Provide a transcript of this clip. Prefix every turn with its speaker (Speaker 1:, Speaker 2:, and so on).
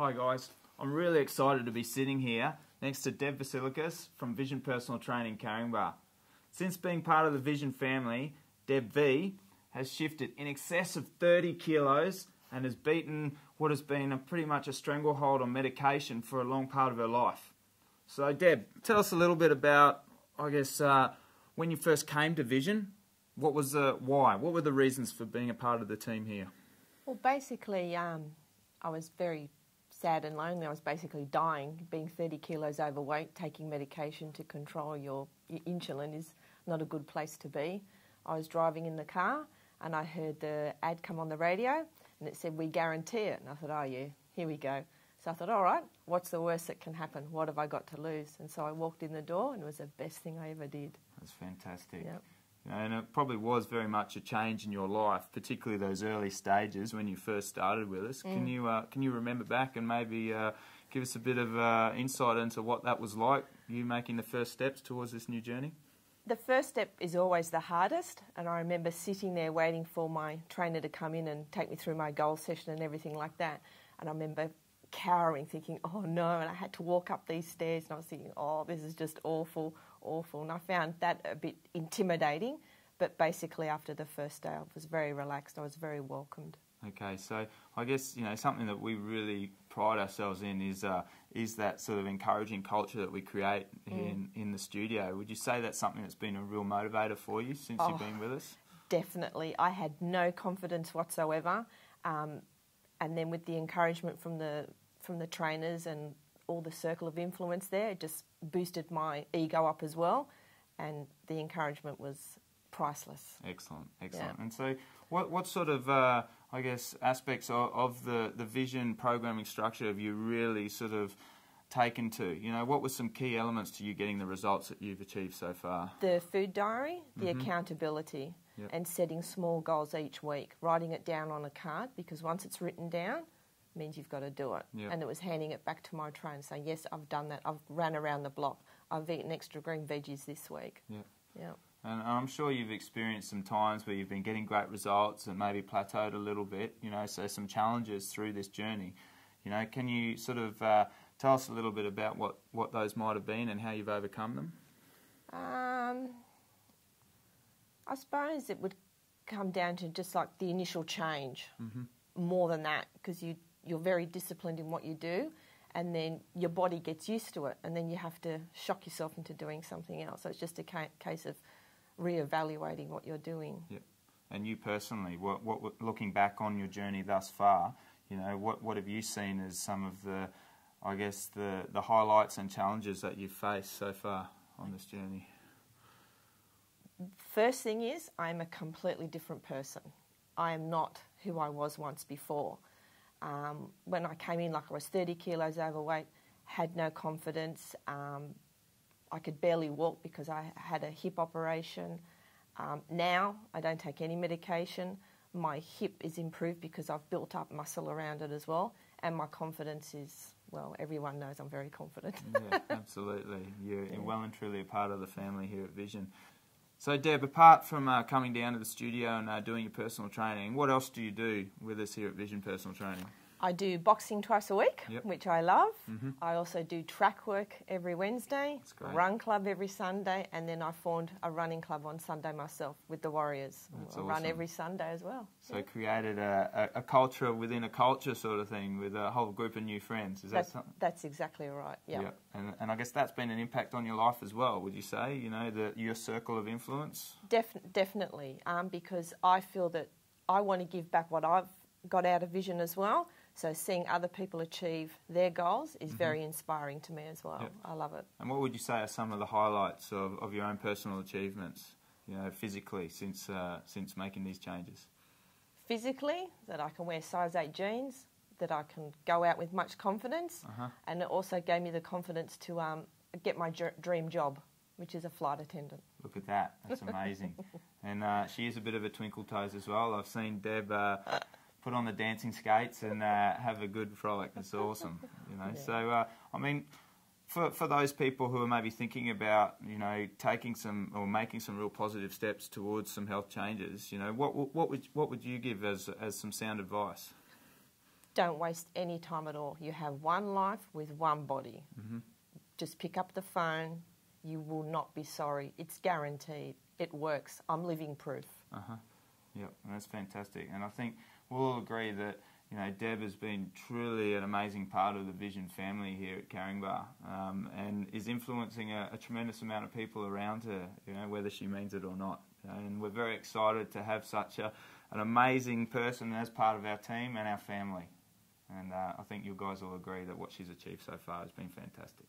Speaker 1: Hi guys, I'm really excited to be sitting here next to Deb Vasilikis from Vision Personal Training Caringbah. Since being part of the Vision family, Deb V has shifted in excess of 30 kilos and has beaten what has been pretty much a stranglehold on medication for a long part of her life. So Deb, tell us a little bit about, when you first came to Vision. What was the why? What were the reasons for being a part of the team here?
Speaker 2: Well, basically, I was very sad and lonely. I was basically dying. Being 30 kilos overweight, taking medication to control your insulin is not a good place to be. I was driving in the car and I heard the ad come on the radio and it said, "We guarantee it." And I thought, oh yeah, here we go. So I thought, all right, what's the worst that can happen? What have I got to lose? And so I walked in the door and it was the best thing I ever did.
Speaker 1: That's fantastic.
Speaker 2: Yep.
Speaker 1: And it probably was very much a change in your life, particularly those early stages when you first started with us. Can you remember back and maybe give us a bit of insight into what that was like, you making the first steps towards this new journey?
Speaker 2: The first step is always the hardest, and I remember sitting there waiting for my trainer to come in and take me through my goal session and everything like that. And I remember cowering, thinking, oh no, and I had to walk up these stairs and I was thinking, oh, this is just awful. And I found that a bit intimidating, but basically after the first day I was very relaxed, I was very welcomed.
Speaker 1: Okay, so I guess, something that we really pride ourselves in is that sort of encouraging culture that we create in the studio. Would you say that's something that's been a real motivator for you since you've been with us?
Speaker 2: Definitely. I had no confidence whatsoever, and then with the encouragement from the trainers and all the circle of influence there, it just boosted my ego up as well, and the encouragement was priceless.
Speaker 1: Excellent.
Speaker 2: Yeah.
Speaker 1: And so what sort of, aspects of the Vision programming structure have you really sort of taken to? What were some key elements to you getting the results that you've achieved so far?
Speaker 2: The food diary, the accountability, and setting small goals each week, writing it down on a card, because once it's written down, means you've got to do it. Yep. And it was handing it back to my trainer saying, yes, I've done that. I've ran around the block. I've eaten extra green veggies this week.
Speaker 1: Yeah. And I'm sure you've experienced some times where you've been getting great results and maybe plateaued a little bit, so some challenges through this journey. Can you sort of tell us a little bit about what those might have been and how you've overcome them?
Speaker 2: I suppose it would come down to just like the initial change, more than that, because you're very disciplined in what you do, and then your body gets used to it, and then you have to shock yourself into doing something else. So it's just a case of re-evaluating what you're doing.
Speaker 1: Yep. And you personally, what looking back on your journey thus far, what have you seen as some of the highlights and challenges that you've faced so far on this journey?
Speaker 2: First thing is, I'm a completely different person. I am not who I was once before. When I came in, I was 30 kilos overweight, had no confidence. I could barely walk because I had a hip operation. Now I don't take any medication. My hip is improved because I've built up muscle around it as well. And my confidence is, well, everyone knows I'm very confident.
Speaker 1: Yeah, absolutely. You're well and truly a part of the family here at Vision. So Deb, apart from coming down to the studio and doing your personal training, what else do you do with us here at Vision Personal Training?
Speaker 2: I do boxing twice a week, which I love. I also do track work every Wednesday, run club every Sunday, and then I formed a running club on Sunday myself with the Warriors.
Speaker 1: That's
Speaker 2: I run every Sunday as well.
Speaker 1: So created a culture within a culture sort of thing with a whole group of new friends. Is that something?
Speaker 2: That's exactly right, yeah.
Speaker 1: And I guess that's been an impact on your life as well, would you say? Your circle of influence?
Speaker 2: Definitely, because I feel that I want to give back what I've got out of Vision as well. So seeing other people achieve their goals is very inspiring to me as well. Yep. I love it.
Speaker 1: And what would you say are some of the highlights of your own personal achievements, physically since making these changes?
Speaker 2: Physically, that I can wear size 8 jeans, that I can go out with much confidence, and it also gave me the confidence to get my dream job, which is a flight attendant.
Speaker 1: Look at that. That's amazing. And she is a bit of a twinkle toes as well. I've seen Deb put on the dancing skates and have a good frolic. It's awesome,
Speaker 2: Yeah.
Speaker 1: So, for those people who are maybe thinking about, taking some or making some real positive steps towards some health changes, what would you give as some sound advice?
Speaker 2: don't waste any time at all. You have one life with one body.
Speaker 1: Mm-hmm.
Speaker 2: Just pick up the phone. You will not be sorry. It's guaranteed. It works. I'm living proof.
Speaker 1: Uh-huh. Yep, that's fantastic. And I think we'll all agree that, you know, Deb has been truly an amazing part of the Vision family here at Caringbah, and is influencing a tremendous amount of people around her, you know, whether she means it or not. And we're very excited to have such an amazing person as part of our team and our family. And I think you guys will agree that what she's achieved so far has been fantastic.